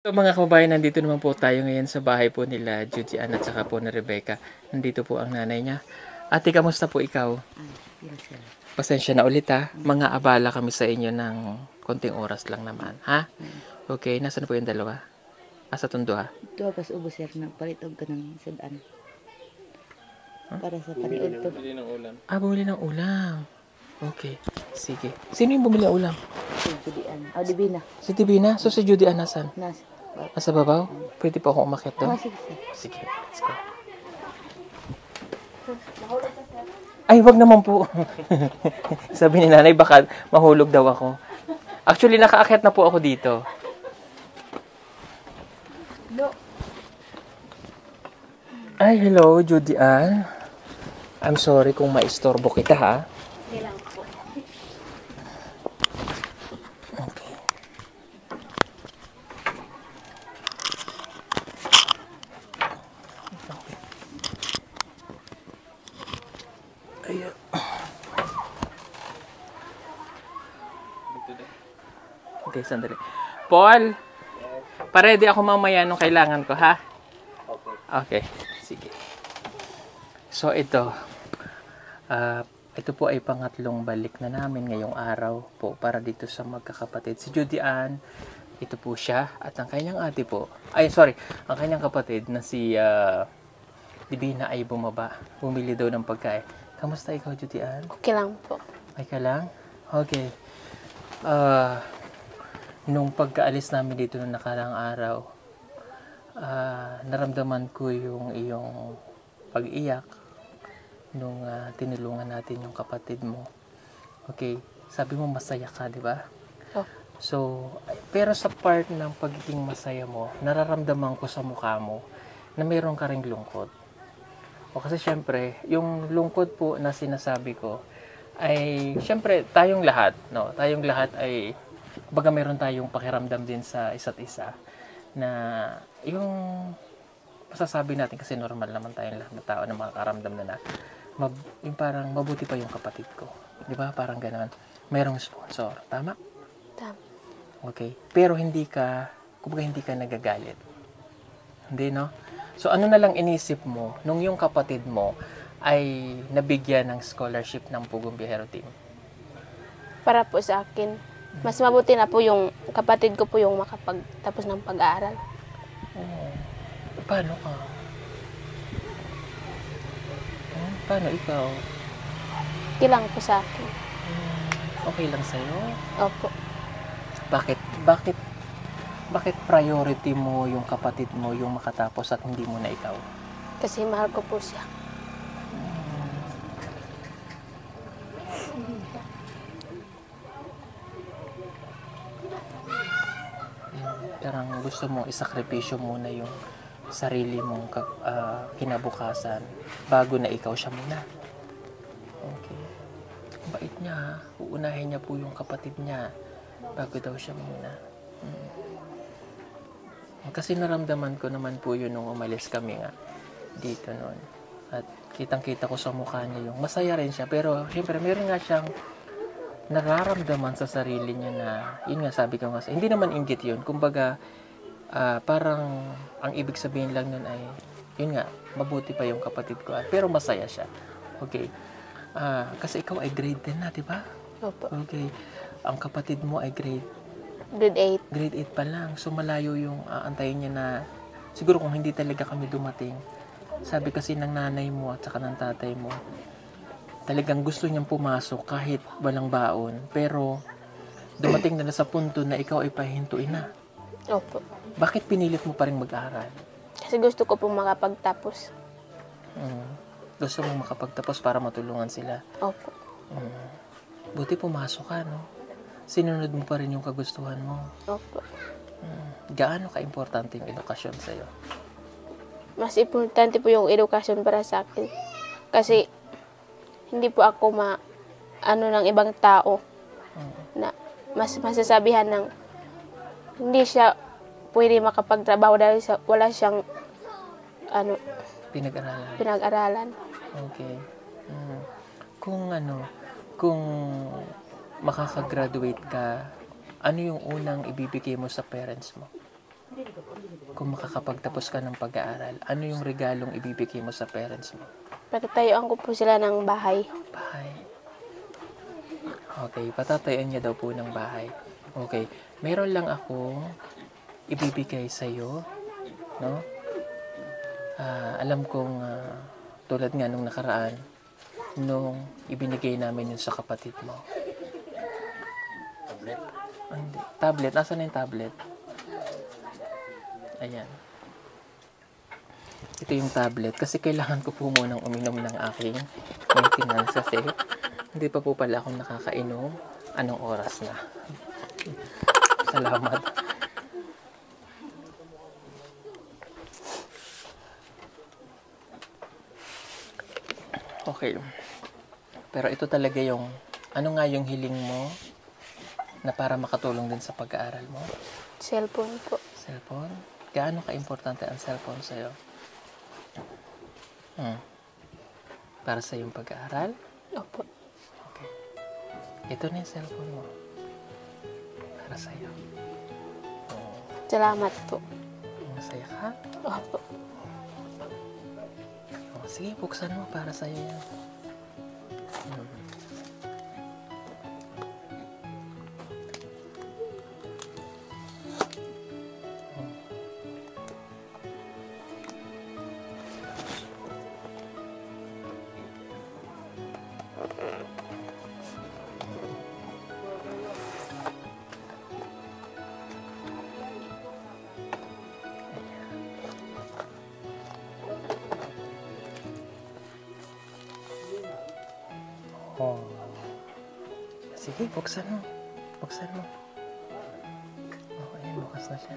So mga kababayan, nandito naman po tayo ngayon sa bahay po nila Judy Ann at saka po na Rebecca. Nandito po ang nanay niya. Ate, kamusta po ikaw? Pasensya na ulit ha. Mga abala kami sa inyo ng konting oras lang naman. Ha? Okay, nasaan po yung dalawa? Asa tundo ha? Ito pas ubos sir na palitog ka ng sudan. Para sa paniod to. Bumili ng ulam. Okay, sige. Sino yung bumili ng ulam? Si Judian. Oh, Divina. Si Divina? So si Judy Ann nasan? Nas. Nasa babaw? Pwede po akong umakyat doon? Sige sir. Sige, let's go. Ay, wag naman po. Sabi ni nanay, baka mahulog daw ako. Actually, nakaakyat na po ako dito. Ay, hello, Judy Ann. I'm sorry kung maistorbo kita, ha? Okay. Ayan. Okay, sandali. Paul! Paredy ako mamaya nung kailangan ko, ha? Okay. Sige. So, ito. Ito po ay pangatlong balik na namin ngayong araw po para dito sa magkakapatid. Si Judy Ann, ito po siya. At ang kanyang ate po, ang kanyang kapatid na si Divina ay bumaba. Bumili daw ng pagkain. Kamusta ikaw, Judy Ann? Okay lang po. Ay ka lang? Okay. Nung pagkaalis namin dito noong nakarang araw, naramdaman ko yung iyong pag-iyak nung tinulungan natin yung kapatid mo. Okay, sabi mo masaya ka, di ba? Oh. So, pero sa part ng pagiging masaya mo, nararamdaman ko sa mukha mo na mayroon ka ring lungkot. O kasi syempre, yung lungkot po na sinasabi ko ay syempre tayong lahat, no? Tayong lahat ay baga mayroon tayong pakiramdam din sa isa't isa na yung masasabi natin kasi normal naman tayong lahat na tao na makakaramdam na yung parang mabuti pa yung kapatid ko. Di ba? Parang gano'n. Mayroong sponsor. Tama? Tama. Okay. Pero hindi ka nagagalit. Hindi, no? So, ano na lang inisip mo nung yung kapatid mo ay nabigyan ng scholarship ng Pugong Biyahero Team? Para po sa akin, mas mabuti na po yung kapatid ko po yung makapagtapos ng pag-aaral. Oh. Paano ka? Paano ikaw? Okay lang po sa akin. Okay lang sa'yo? Opo. Bakit priority mo yung kapatid mo yung makatapos at hindi mo na ikaw? Kasi mahal ko po siya. Parang gusto mo isakripisyo muna yung sarili mong kinabukasan bago na ikaw siya muna. Okay. Bait niya, ha? Uunahin niya po yung kapatid niya bago daw siya muna. Kasi naramdaman ko naman po yun nung umalis kami nga dito noon. At kitang-kita ko sa mukha niya yung masaya rin siya. Pero syempre meron nga siyang nararamdaman sa sarili niya na, yun nga sabi ko nga, hindi naman inggit yun. Kumbaga, parang ang ibig sabihin lang nun ay, yun nga, mabuti pa yung kapatid ko. Pero masaya siya. Okay. Kasi ikaw ay grade 10 na, di ba? Opo. Okay. Ang kapatid mo ay grade Grade 8. Grade 8 pa lang. So, malayo yung aantayin niya na, siguro kung hindi talaga kami dumating, sabi kasi ng nanay mo at saka ng tatay mo, talagang gusto niyang pumasok kahit walang baon. Pero, dumating na sa punto na ikaw ay pahintuin na. Opo. Bakit pinilit mo pa rin mag-aral? Kasi gusto ko po makapagtapos. Gusto mong makapagtapos para matulungan sila. Opo. Buti pumasok ka, no? Sinunod mo pa rin yung kagustuhan mo. Opo. Gaano ka-importante yung edukasyon sa'yo? Mas importante po yung edukasyon para sa akin. Kasi hindi po ako ng ibang tao na mas masasabihan ng hindi siya pwede makapagtrabaho dahil wala siyang pinag-aralan. Okay. Kung makakagraduate ka, ano yung unang ibibigay mo sa parents mo? kung makakapagtapos ka ng pag-aaral, ano yung regalong ibibigay mo sa parents mo? Patatayuan ko po sila ng bahay. Bahay. Okay, patatayuan niya daw po ng bahay. Okay, meron lang akong ibibigay sa'yo, no? Alam kong tulad nga nung nakaraan, nung ibinigay namin yun sa kapatid mo. Tablet? Hindi. Tablet? Nasaan na yung tablet? Ayan. Ito yung tablet. Kasi kailangan ko po munang uminom ng aking maintenance kasi hindi pa po pala ako nakakainom. Anong oras na? Salamat. Okay. Pero ito talaga yung, ano nga yung hiling mo na para makatulong din sa pag-aaral mo? Cellphone po. Cellphone? Gaano ka-importante ang cellphone sa'yo? Para sa iyong pag-aaral? Opo. Okay. Ito na yung cellphone mo. Para sa'yo. Salamat po. Masaya ka? Opo. Sige, buksan mo para sa'yo yan. Oh. Sige, buksan mo. Buksan mo. Oh, ayan, bukas na siya.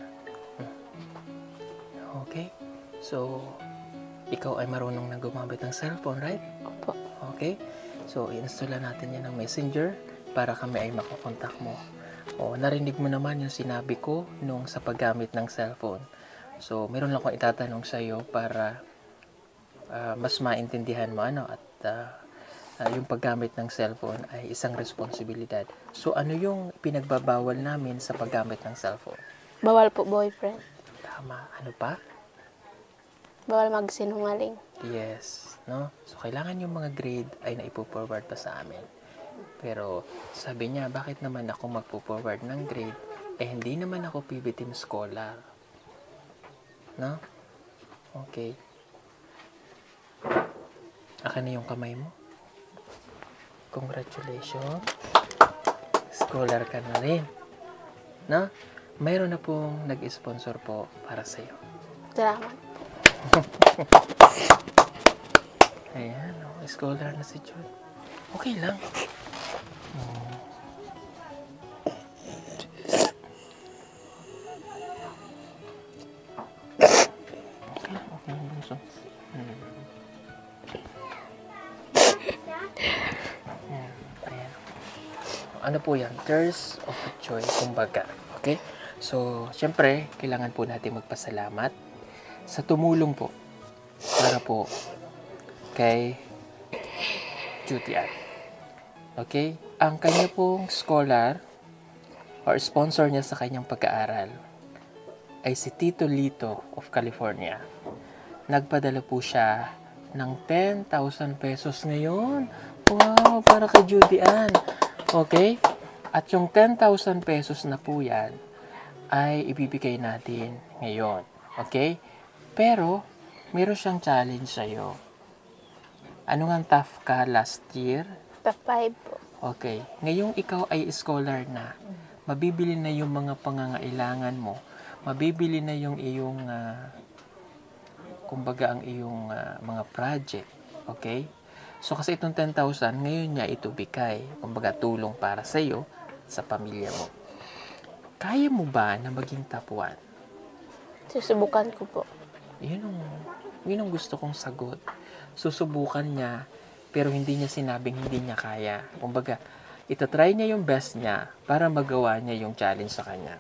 Okay. So, ikaw ay marunong na gumamit ng cellphone, right? Opo. Okay. So, i-install natin yan ng Messenger para kami ay makokontak mo. O, narinig mo naman yung sinabi ko nung sa paggamit ng cellphone. So, meron lang akong itatanong sa iyo para mas maintindihan mo at yung paggamit ng cellphone ay isang responsibilidad. So, ano yung pinagbabawal namin sa paggamit ng cellphone? Bawal po boyfriend. Tama. Ano pa? Bawal magsinungaling. Yes. No? So, kailangan yung mga grade ay naipo-forward pa sa amin. Pero, sabi niya, bakit naman ako magpo-forward ng grade? Hindi naman ako PB Team Scholar. No? Okay. Akin na yung kamay mo. Congratulations. Scholar ka na rin. No? Mayroon na pong nag-sponsor po para sa'yo. Salamat. Ayan, scholar na si John. Okay lang. Okay lang, bunso. Ayan. Ano po yan? Tears of joy, kumbaga. Okay? So, syempre, kailangan po natin magpasalamat sa tumulong po para po kay Judy Ann. Okay? Ang kanya pong scholar or sponsor niya sa kanyang pag-aaral ay si Tito Lito of California. Nagpadala po siya ng 10,000 pesos ngayon. Wow, para kay Judy Ann. Okay? At yung 10,000 pesos na po yan ay ibibigay natin ngayon. Okay? Pero, meron siyang challenge sa'yo. Ano nga tough ka last year? Top 5 po. Okay. Ngayong ikaw ay scholar na, mabibili na yung mga pangangailangan mo, mabibili na yung iyong, kumbaga ang iyong mga project. Okay? So, kasi itong 10,000, ngayon niya ito bigay. Kumbaga, tulong para sa iyo, sa pamilya mo. Kaya mo ba na maging top 1? Susubukan ko po. Yun ang gusto kong sagot. Susubukan niya, pero hindi niya sinabing hindi niya kaya. Kumbaga, itatry niya yung best niya para magawa niya yung challenge sa kanya.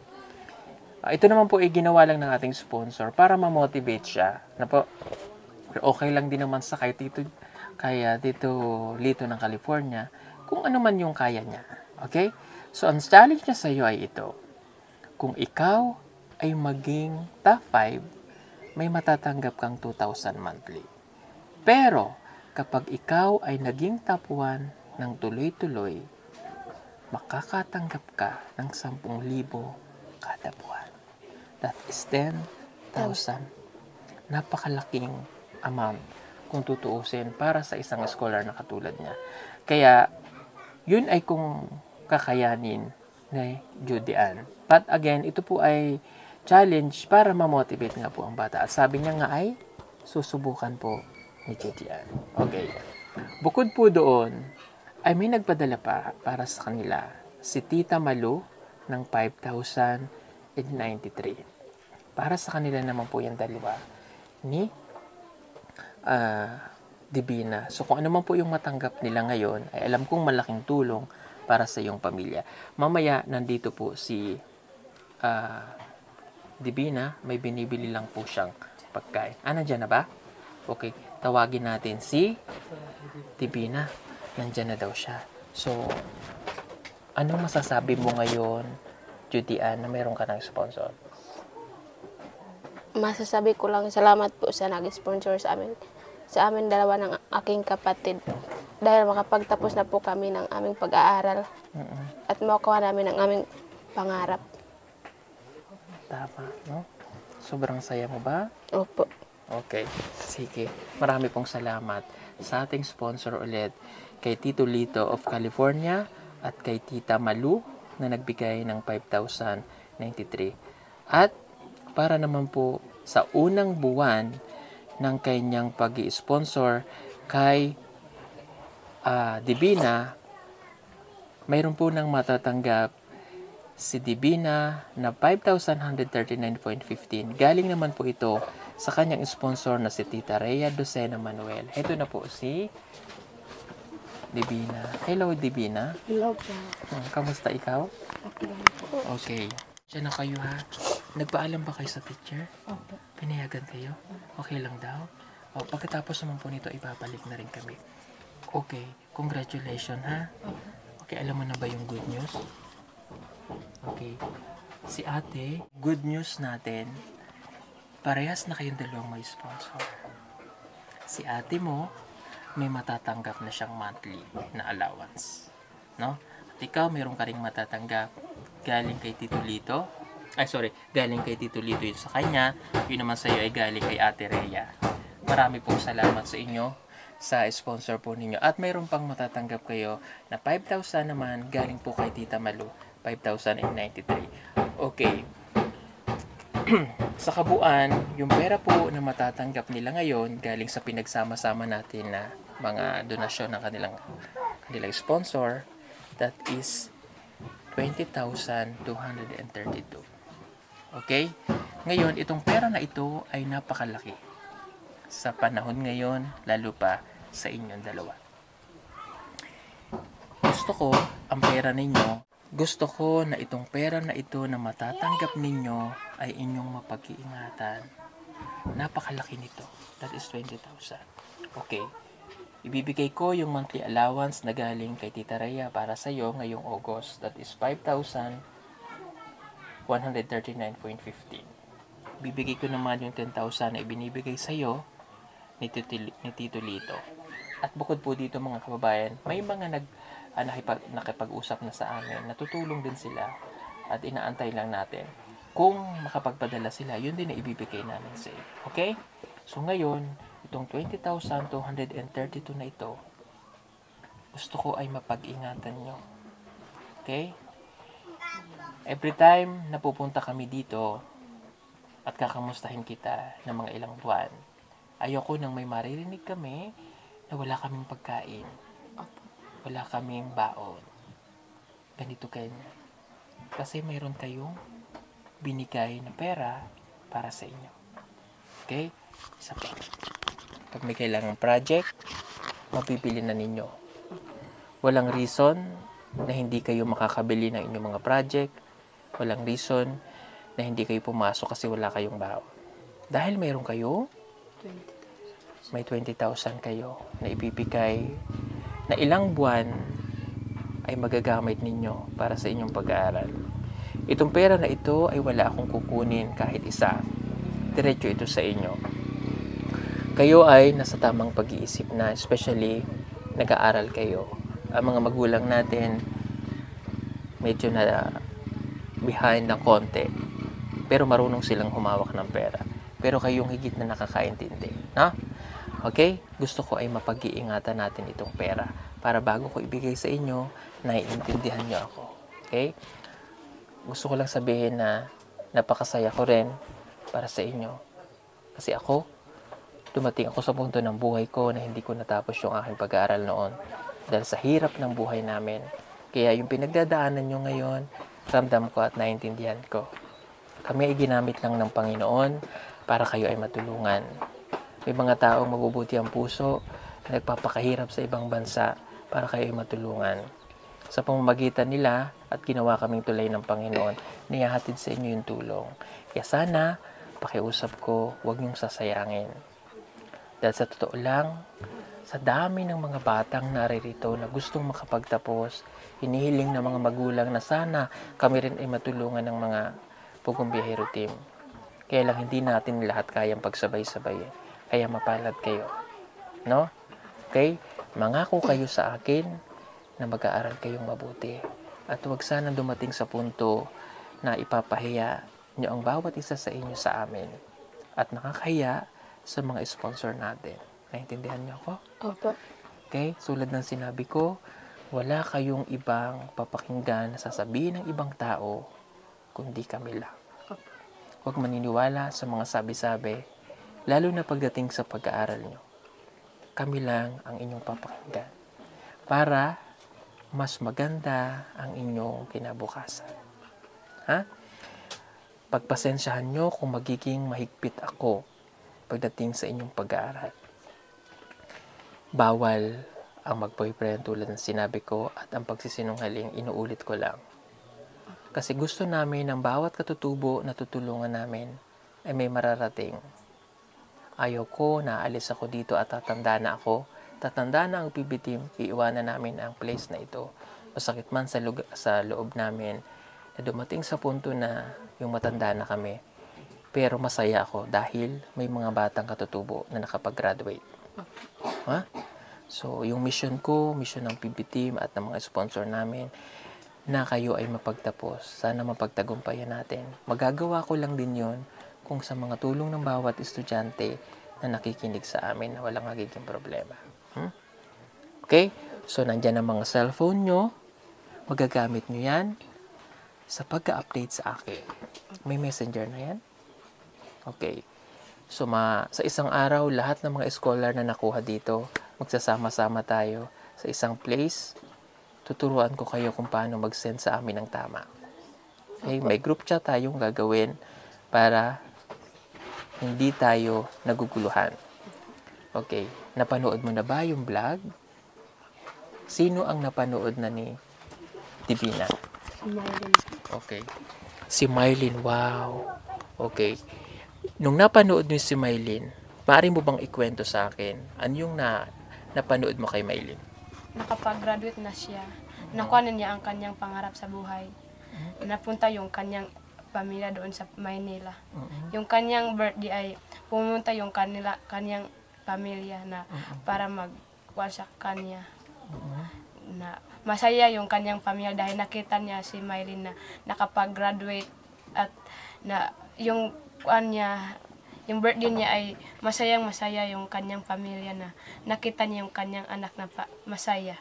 Ito naman po ay ginawa lang ng ating sponsor para ma-motivate siya. Na po, okay lang din naman sa dito Lito ng California, kung ano man yung kaya niya. Okay? So, ang challenge niya sa iyo ay ito. Kung ikaw ay maging top 5, may matatanggap kang 2,000 monthly. Pero, kapag ikaw ay naging top 1 ng tuloy-tuloy, makakatanggap ka ng 10,000 kada buwan. That is 10,000. Napakalaking amount kung tutuusin para sa isang scholar na katulad niya. Kaya, yun ay kung kakayanin ni Judy Ann. But again, ito po ay challenge para ma-motivate nga po ang bata. At sabi niya nga ay susubukan po ni Judy Ann. Okay. Bukod po doon, ay may nagpadala pa para sa kanila si Tita Malu ng 5,093. Para sa kanila naman po yung dalawa ni Divina. So kung ano man po yung matanggap nila ngayon, ay alam kong malaking tulong para sa iyong pamilya. Mamaya, nandito po si Divina, may binibili lang po siyang pagkain. Nandyan na ba? Okay, tawagin natin si Divina. Nandyan na daw siya. So, anong masasabi mo ngayon, Judy Ann, na mayroon ka ng sponsor? Masasabi ko lang salamat po sa nag-sponsor sa amin dalawa ng aking kapatid. Dahil makapagtapos na po kami ng aming pag-aaral at makuha namin ang aming pangarap. Tama, no? Sobrang saya mo ba? Opo. Okay, sige. Marami pong salamat sa ating sponsor ulit, kay Tito Lito of California at kay Tita Malu na nagbigay ng 5,093. At para naman po sa unang buwan ng kanyang pag-i-sponsor kay Divina, mayroon po nang matatanggap si Divina na 5,139.15. Galing naman po ito sa kanyang sponsor na si Tita Rhea Docena Manuel. Ito na po si Divina. Hello, Divina. Hello po. Kamusta ikaw? Okay lang po. Okay. Diyan na kayo ha. Nagpaalam ba kayo sa teacher? Opo. Pinayagan kayo? Okay lang daw? O, pagkatapos naman po nito, ibabalik na rin kami. Okay. Congratulations ha. Okay, alam mo na ba yung good news? Okay. Si ate, good news natin, parehas na kayong dalawang may sponsor. Si ate mo, may matatanggap na siyang monthly na allowance. No? At ikaw, meron ka ring matatanggap galing kay Tito Lito. Galing kay Tito Lito yun sa kanya. Yun naman sa'yo ay galing kay Ate Rhea. Marami pong salamat sa inyo sa sponsor po ninyo. At mayroon pang matatanggap kayo na 5,000 naman galing po kay Tita Malu. 5,093. Okay. Sa kabuuan, yung pera po na matatanggap nila ngayon galing sa pinagsama-sama natin na mga donasyon ng kanilang sponsor, that is 20,232. Okay? Ngayon, itong pera na ito ay napakalaki sa panahon ngayon, lalo pa sa inyong dalawa. Gusto ko na itong pera na ito na matatanggap ninyo ay inyong mapag-iingatan. Napakalaki nito. That is 20,000. Okay. Ibibigay ko yung monthly allowance na galing kay Tita Rhea para sa iyo ngayong August. That is 5,139.15. Bibigay ko naman yung 10,000 na ibinibigay sa iyo ni Tito Lito. At bukod po dito mga kababayan, may mga nakipag-usap na sa amin, natutulong din sila at inaantay lang natin. Kung makapagpadala sila, yun din na ibibigay namin sa iyo. Okay? So ngayon, itong 20,232 na ito, gusto ko ay mapag-ingatan nyo. Okay? Every time na pupunta kami dito at kakamustahin kita ng mga ilang buwan, ayoko nang may maririnig kami na wala kaming pagkain. Wala kaming baon. Ganito kanya. Kasi mayroon kayong binigay na pera para sa inyo. Okay? Isa pa. Pag may kailangang project, mapipili na ninyo. Walang reason na hindi kayo makakabili ng inyong mga project. Walang reason na hindi kayo pumasok kasi wala kayong baon. Dahil mayroon kayo, may 20,000 kayo na ibibigay na ilang buwan ay magagamit ninyo para sa inyong pag-aaral. Itong pera na ito ay wala akong kukunin kahit isa. Diretso ito sa inyo. Kayo ay nasa tamang pag-iisip na, especially nag-aaral kayo. Ang mga magulang natin medyo na behind ng konti, pero marunong silang humawak ng pera. Pero kayong higit na nakakaintindi, no? Okay? Gusto ko ay mapag-iingatan natin itong pera para bago ko ibigay sa inyo, naiintindihan nyo ako. Okay? Gusto ko lang sabihin na napakasaya ko rin para sa inyo. Kasi ako, dumating ako sa punto ng buhay ko na hindi ko natapos yung aking pag-aaral noon dahil sa hirap ng buhay namin. Kaya yung pinagdadaanan nyo ngayon, ramdam ko at naiintindihan ko. Kami ay ginamit lang ng Panginoon para kayo ay matulungan. May mga taong mabubuti ang puso na nagpapakahirap sa ibang bansa para kayo ay matulungan. Sa pamamagitan nila at ginawa kaming tulay ng Panginoon, niyahatid sa inyo yung tulong. Kaya sana, pakiusap ko, huwag niyong sasayangin. Dahil sa totoo lang, sa dami ng mga batang naririto na gustong makapagtapos, hinihiling ng mga magulang na sana kami rin ay matulungan ng mga Pugong Biyahero Team. Kaya lang hindi natin lahat kayang pagsabay-sabay. Kaya mapalad kayo. No? Okay? Mangako kayo sa akin na mag-aaral kayong mabuti. At huwag sana dumating sa punto na ipapahiya nyo ang bawat isa sa inyo sa amin. At nakakahiya sa mga sponsor natin. Naintindihan niyo ako? Opo. Okay? Sulad ng sinabi ko, wala kayong ibang papakinggan na sasabihin ng ibang tao kundi kami lang. Huwag maniniwala sa mga sabi-sabi, lalo na pagdating sa pag-aaral nyo. Kami lang ang inyong papakinggan para mas maganda ang inyong kinabukasan. Ha? Pagpasensyahan nyo kung magiging mahigpit ako pagdating sa inyong pag-aaral. Bawal ang mag-boyfriend tulad ng sinabi ko at ang pagsisinungaling, inuulit ko lang. Kasi gusto namin ng bawat katutubo na tutulungan namin ay may mararating. Ayaw ko na alis ako dito at tatanda na ako. Tatanda na ang PB Team, iiwanan namin ang place na ito. Masakit man sa loob namin na dumating sa punto na yung matanda na kami. Pero masaya ako dahil may mga batang katutubo na nakapag-graduate. Ha? So, yung mission ko, mission ng PB Team at ng mga sponsor namin, na kayo ay mapagtapos. Sana mapagtagumpayan natin. Magagawa ko lang din yon kung sa mga tulong ng bawat estudyante na nakikinig sa amin na walang magiging problema. Okay? So, nandyan ang mga cellphone nyo. Magagamit nyo yan sa pagka-update sa akin. May messenger na yan? Okay. So, sa isang araw, lahat ng mga scholar na nakuha dito, magsasama-sama tayo sa isang place. Tuturuan ko kayo kung paano mag-send sa amin ng tama. Okay? May group chat tayong gagawin para hindi tayo naguguluhan. Okay. Napanood mo na ba yung vlog? Sino ang napanood na ni Divina? Si Mylene. Okay. Si Mylene, wow. Okay. Nung napanood mo si Mylene, maaari mo bang ikwento sa akin, ano yung napanood mo kay Mylene? Nakapag-graduate na siya. Nakuha na niya ang kanyang pangarap sa buhay. Napunta yung kanyang pamilya doon sa Maynila. Yung kanyang birthday ay pumunta yung kanyang pamilya na para magkuha sa kanya. Na masaya yung kanyang pamilya dahil nakita niya si Mylene na nakapag-graduate at na yung yung birthday niya ay masayang-masaya yung kanyang pamilya na nakita niya yung kanyang anak na masaya.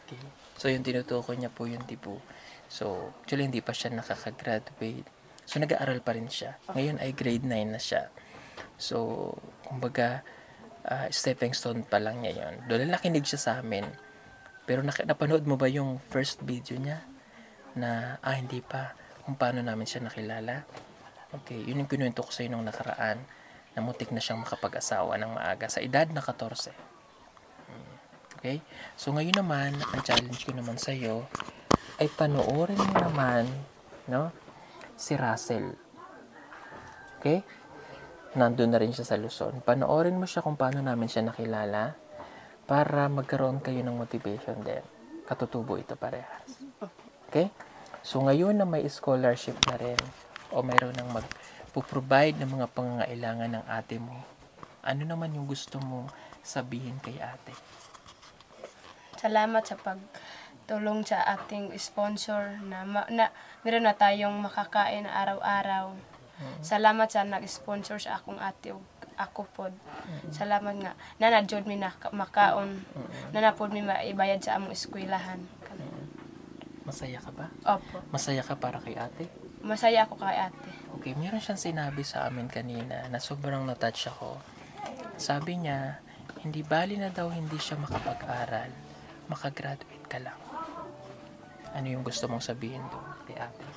Okay. So, yung tinutukoy niya po yung tipo. So, actually, hindi pa siya nakaka-graduate. So, nag-aaral pa rin siya. Ngayon ay grade 9 na siya. So, kumbaga, stepping stone pa lang niya yun. Doon nakinig siya sa amin. Pero napanood mo ba yung first video niya? Na, hindi pa. Kung paano namin siya nakilala. Okay, yun yung kinuwento ko sa inyo nung nakaraan. Na mutik na siyang makapag-asawa ng maaga. Sa edad na 14. Okay? So, ngayon naman, ang challenge ko naman sa iyo ay panoorin mo naman, no? Si Russell. Okay? Nandun na rin siya sa Luzon. Panoorin mo siya kung paano namin siya nakilala para magkaroon kayo ng motivation din. Katutubo ito parehas. Okay? So ngayon na may scholarship na rin o mayroon nang mag-provide ng mga pangangailangan ng ate mo, ano naman yung gusto mong sabihin kay ate? Salamat sa pagtulong sa ating sponsor na, meron na tayong makakain araw-araw. Salamat sa nag-sponsor sa akong ate ug ako pod. Salamat nga nanadjud mi na makaon. Nanapod mi maibayad sa among eskwelahan. Masaya ka ba? Opo. Masaya ka para kay ate? Masaya ako kay ate. Okay, meron siyang sinabi sa amin kanina na sobrang na-touch ako. Sabi niya, hindi bali na daw hindi siya makapag-aral, makagraduate ka lang. Ano yung gusto mong sabihin doon kay ate?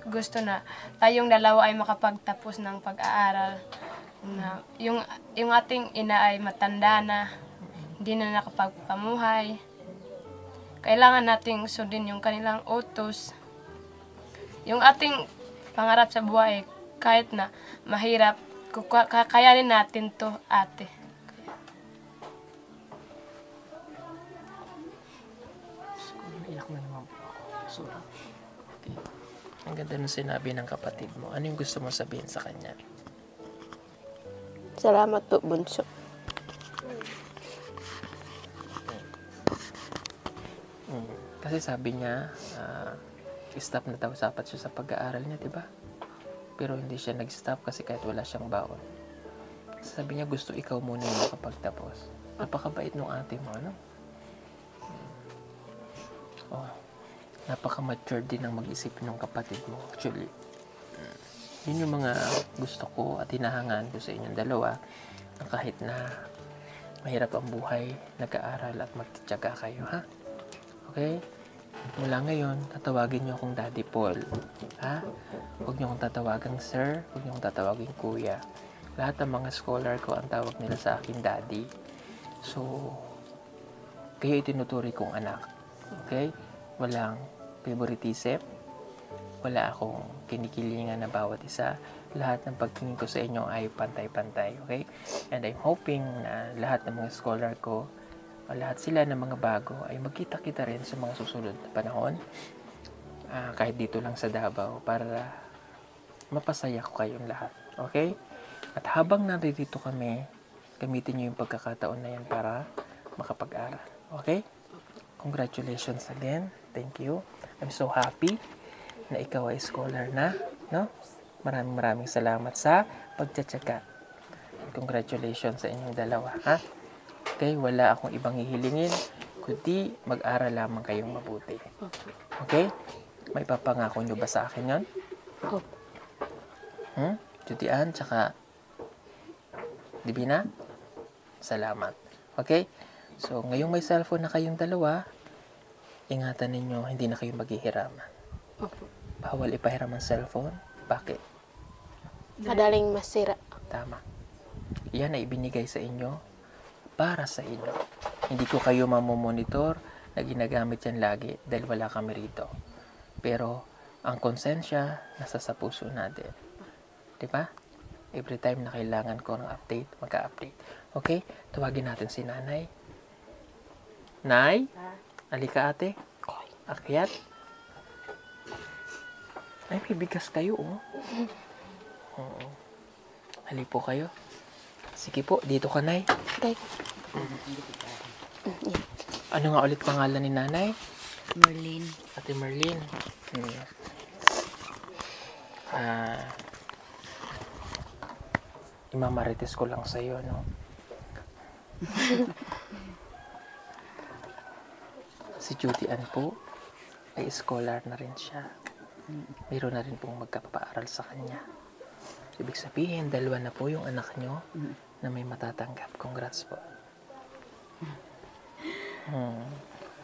Gusto na tayong dalawa ay makapagtapos ng pag-aaral. Na yung ating ina ay matanda na, hindi na nakapagpamuhay. Kailangan nating sundin yung kanilang utos. Yung ating pangarap sa buhay, kahit na mahirap, kakayanin natin to, ate. Iyak na naman po ako. Sorry. Okay. Ang ganda nung sinabi ng kapatid mo. Ano yung gusto mo sabihin sa kanya? Salamat po, bunso. Kasi sabi niya, stop na daw sapat siya sa pag-aaral niya, di ba? Pero hindi siya nag-stop kasi kahit wala siyang baon. Sabi niya, gusto ikaw muna yung makapagtapos. Napakabait nung ate mo, ano? Oh, napaka-mature din ang mag-isip ng kapatid mo. Actually, yun yung mga gusto ko at hinahangaan ko sa inyong dalawa, na kahit na mahirap ang buhay, nag-aaral at magtitiyaga kayo, ha? Okay? Mula ngayon, tatawagin niyo akong Daddy Paul. Ha? Huwag niyo akong tatawagang sir, huwag niyo akong tatawagin kuya. Lahat ng mga scholar ko, ang tawag nila sa akin daddy. So, kayo itinuturi kong anak. Okay? Walang favoritism. Wala akong kinikilingan na bawat isa. Lahat ng pagtingin ko sa inyo ay pantay-pantay. Okay? And I'm hoping na lahat ng mga scholar ko, o lahat sila ng mga bago ay magkita-kita rin sa mga susunod na panahon. Kahit dito lang sa Davao para mapasaya ko kayong lahat. Okay? At habang naririto kami, gamitin nyo yung pagkakataon na yan para makapag-aral. Okay? Congratulations again. Thank you. I'm so happy na ikaw ay scholar na. No? Maraming salamat sa pagtsatsaga. Congratulations sa inyong dalawa. Ha? Okay? Wala akong ibang hihilingin kundi mag-aral lamang kayong mabuti. Okay? May papangako nyo ba sa akin yon? Opo. Judy Ann, tsaka Divina? Salamat. Okay? So, ngayong may cellphone na kayong dalawa, ingatan ninyo, hindi na kayo maghihiraman. Opo. Bawal ipahiram ang cellphone. Bakit? Madaling masira. Tama. Yan ay ibinigay sa inyo para sa inyo. Hindi ko kayo mamomonitor na ginagamit yan lagi dahil wala kami rito. Pero, ang konsensya nasa sa puso natin. Diba? Every time na kailangan ko ng update, magka-update. Okay? Tawagin natin si nanay. Nay? Alika ate. Akyat. Ay, may bigas kayo, oh. Oo. Hali po kayo. Sige po, dito ka, Nay. Okay. Ano nga ulit pangalan ni nanay? Merlin. Ate Merlin. Imamarites ko lang sa'yo, no? Si Judy Ann po ay scholar na rin siya. Mayroon na rin pong magkapaaral sa kanya. Ibig sabihin, 2 na po yung anak nyo na may matatanggap. Congrats po.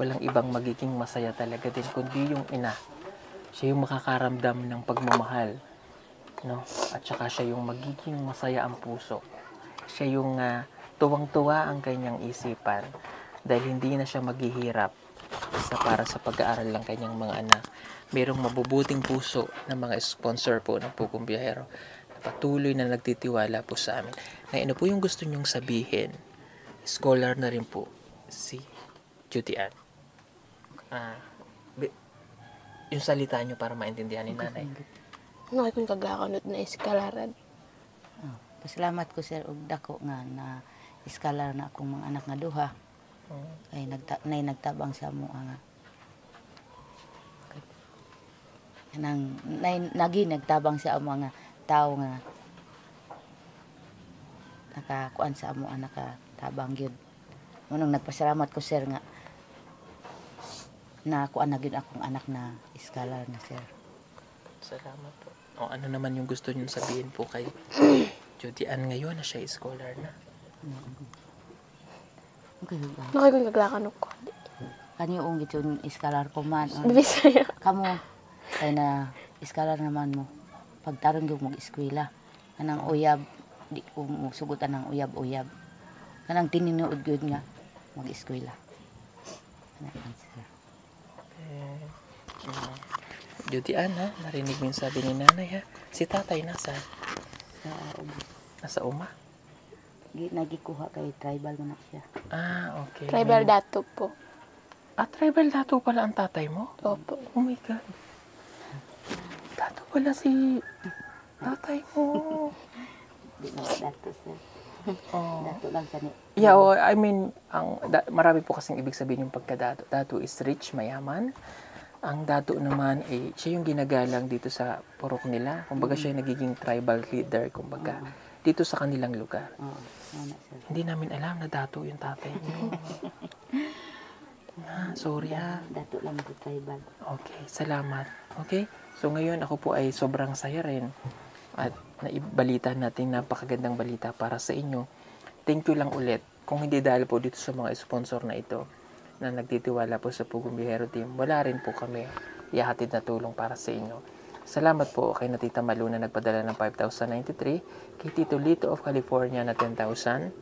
Walang ibang magiging masaya talaga din kundi yung ina. Siya yung makakaramdam ng pagmamahal, no? At saka siya yung magiging masaya ang puso. Siya yung tuwang-tuwa ang kanyang isipan dahil hindi na siya maghihirap para sa pag-aaral ng kanyang mga anak. Merong mabubuting puso ng mga sponsor po ng Pugong Biyahero na patuloy na nagtitiwala po sa amin. Na ano po yung gusto nyong sabihin? Scholar na rin po si Judy Ann. yung salita nyo para maintindihan ni nanay. Nakay kong kaglakanot na eskalaran. Oh, pasalamat ko sir og dako nga na iskalar na akong mga anak nga duha. Kay nagtabang sa mo nga. Kanang nagi nagtabang sa mga tao nga nakakuan sa amo nakatabang gyud. Munong nagpasalamat ko sir nga na kuan na gyud akong anak na iskalar na sir. Salamat po. O ano naman yung gusto nyo sabihin po kay Judy Ann ngayon na siya scholar na? Okay, Nakay kong kaglakanot ko. kanyo ung giton iskalar ko man. Bisaya. Kamo kay na iskalar naman mo. Pagtarong gyud mo eskwela. Kanang uyab di ko mo sugutan ng uyab-uyab. Kanang tininuod gyud nga mag-eskwela. Kanang sir. Judy Ann ha, narinig mo yung sabi ni nanay ha. Si tatay nasa? Nasa uma? Nagikuha kay tribal man siya. Ah, okay. Tribal dato po. Ah, tribal dato pala ang tatay mo? Opo. Oh my God. Dato pala si tatay mo. Di na dato sir. Oh. Dato lang sa ni. Yeah, oh, I mean, marami po kasing ibig sabihin yung pagkadato. Dato is rich, mayaman. Ang dato naman ay siya yung ginagalang dito sa purok nila. Kumbaga siya yung nagiging tribal leader, kumbaga. Dito sa kanilang lugar. Oo, sana sir. Hindi namin alam na dato yung tatay niyo. Sorry ha. Dato lang sa tribal. Okay, salamat. Okay? So ngayon ako po ay sobrang saya rin. At naibalita natin napakagandang balita para sa inyo. Thank you lang ulit. Kung hindi dahil po dito sa mga sponsor na ito na nagtitiwala po sa Pugong Biyahero Team, wala rin po kami ihahatid na tulong para sa inyo. Salamat po kay Tita Malu na nagpadala ng 5,093, kay Tito Lito of California na 10,000.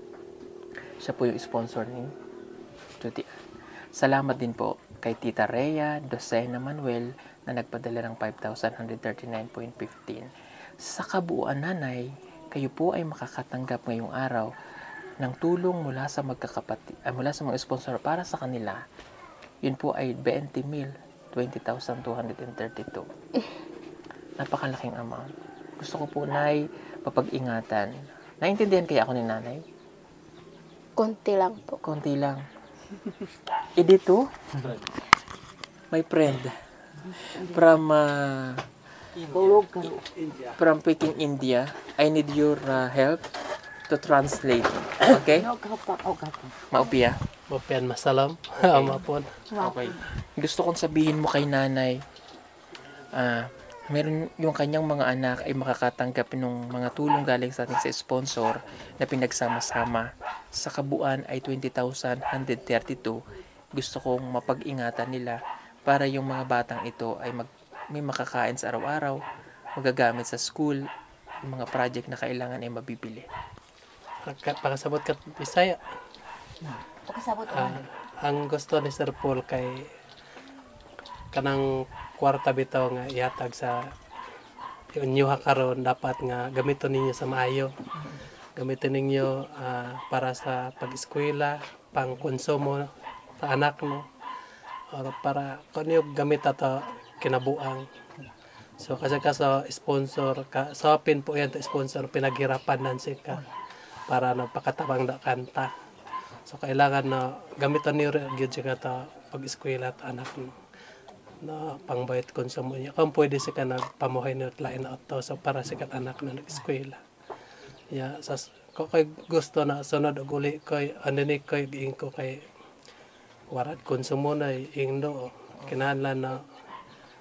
Siya po yung sponsor ni Judy. Salamat din po kay Tita Rhea Docena Manuel na nagpadala ng 5,139.15. Sa kabuuan nanay, kayo po ay makakatanggap ngayong araw ng tulong mula sa mula sa mga sponsor para sa kanila. Yun po ay 20,232. Napakalaking amount. Gusto ko po, Nay, papag-ingatan. Naintindihan kaya ako ni nanay? Konti lang po. Konti lang. Dito, my friend, from from Peking, India, I need your help to translate. Okay? Maupiya? Mapian masalam. Amapon. Okay. Gusto kong sabihin mo kay nanay, meron yung kanyang mga anak ay makakatanggap ng mga tulong galing sa ating sa sponsor na pinagsama-sama. Sa kabuuan ay 20,132. Gusto kong mapag-ingatan nila para yung mga batang ito ay may makakain sa araw-araw, magagamit sa school, yung mga project na kailangan ay mabibili. Pakasabot ka Bisaya. Pakasabot Ang gusto ni Sir Paul kay kanang kwarta bitaw nga ihatag sa inyo karon dapat nga gamiton ninyo sa maayo. Gamiton ninyo para sa pag-eskwela, pang konsumo sa anak mo. Or para kanyo gamit ato kinabuang. So kasi sa sponsor ka sa pin po yan to sponsor pinaghirapan nan ka para nagpakatabang da kanta. So kailangan na gamiton niyo gyud siya ta pag-eskwela at anak mo. Na pangbayad konsumo niya. Kung pwede siya ka nagpamuhay niyo at lain na auto so para siya kat anak na nag-eskwela. Yeah, ko kay gusto na sunod og uli kay andini kay giing ko kay warat konsumo na ingdo kinahanglan na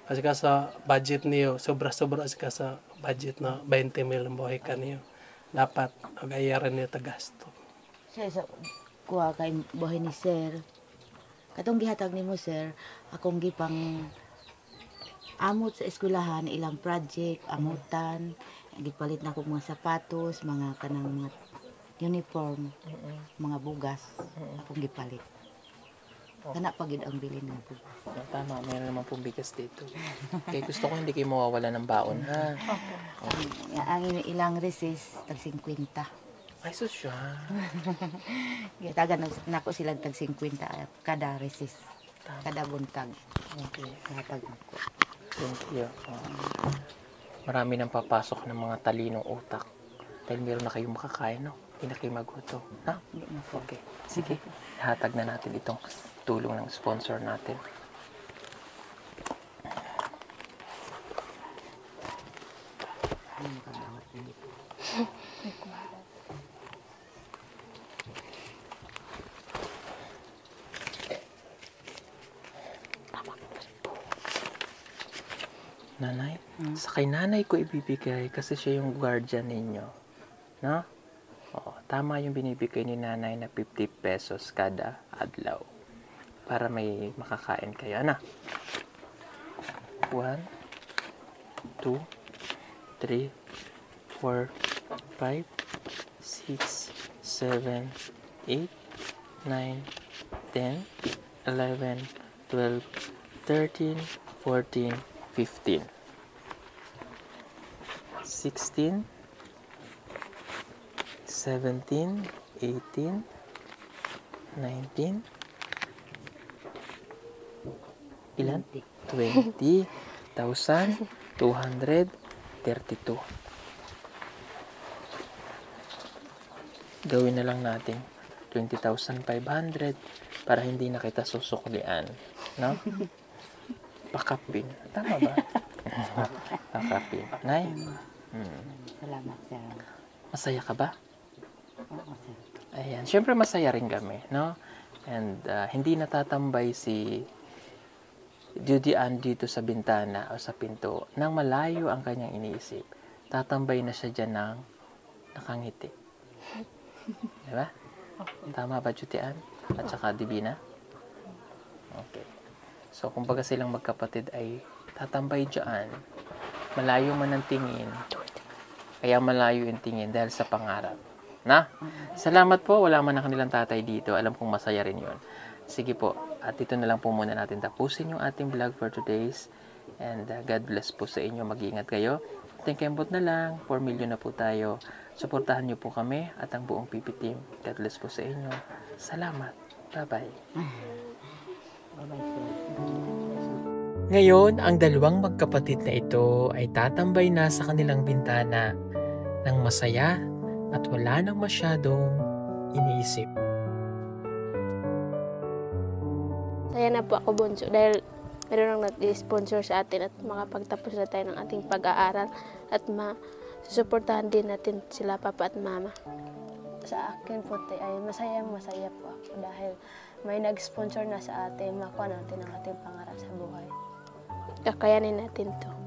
kasi ka sa budget niyo sobra-sobra ka sa budget na 20 mil ang buhay ka niyo dapat agayaran niyo ta gasto. Sir, sa kuha kay buhay ni sir. Katong gihatag nimo sir, akong gipang amot sa eskwelahan ilang project, amutan, gipalit na ko mga sapatos, mga kanang mga uniform, mga bugas, akong gipalit. Kana pagid ang bilin ng bugas. Tama, mayroon naman pong bigas dito. Kaya gusto ko hindi kayo mawawala ng baon, ha? Ang ilang recess tag 50. Ay, sus siya. Gitagan nako silang tag 50 kada recess, kada buntag. Okay. Hatag nako. Thank you. Marami nang papasok ng mga talinong utak. Dahil meron na kayong makakain, no? Hindi na kayo magutom. Ha? Okay. Sige. Hatag na natin itong tulong ng sponsor natin. Nanay, sa kay nanay ko ibibigay kasi siya yung guardian ninyo. No? Oo, tama yung binibigay ni nanay na 50 pesos kada adlaw para may makakain kayo. Ano? 1, 2, 3, 4, 5, 6, 7, 8, 9, 10, 11, 12, 13, 14, 15, 16, 17, 18, 19, ilan? 20,232. Gawin na lang natin 20,500 para hindi na kita susuklian. No? Pakapin. Tama ba? Pakapin. Nay? Salamat, sir. Masaya ka ba? Oo, sir. Ayan. Siyempre masaya rin kami, no? And hindi natatambay si Judy Ann dito sa bintana o sa pinto nang malayo ang kanyang iniisip. Tatambay na siya dyan ng nakangiti. Diba? Tama ba, Judy Ann? At saka Divina? Okay. So, kumbaga silang magkapatid ay tatambay dyan. Malayo man ang tingin. Kaya malayo yung tingin dahil sa pangarap. Na? Salamat po. Wala man ang kanilang tatay dito. Alam kong masaya rin yun. Sige po. At dito na lang po muna natin tapusin yung ating vlog for today's. And God bless po sa inyo. Mag-iingat kayo. Tingkembot na lang. 4 million na po tayo. Suportahan niyo po kami at ang buong PP team. God bless po sa inyo. Salamat. Bye-bye. Bye-bye, sir. Ngayon, ang dalawang magkapatid na ito ay tatambay na sa kanilang bintana ng masaya at wala nang masyadong iniisip. Saya na po ako, Bunso, dahil meron nang nag-sponsor sa atin at makapagtapos na tayo ng ating pag-aaral at masusuportahan din natin sila, Papa at Mama. Sa akin po ay masaya po ako dahil may nag-sponsor na sa atin, makuha natin ang ating pangarap sa buhay. Kakayanin natin to.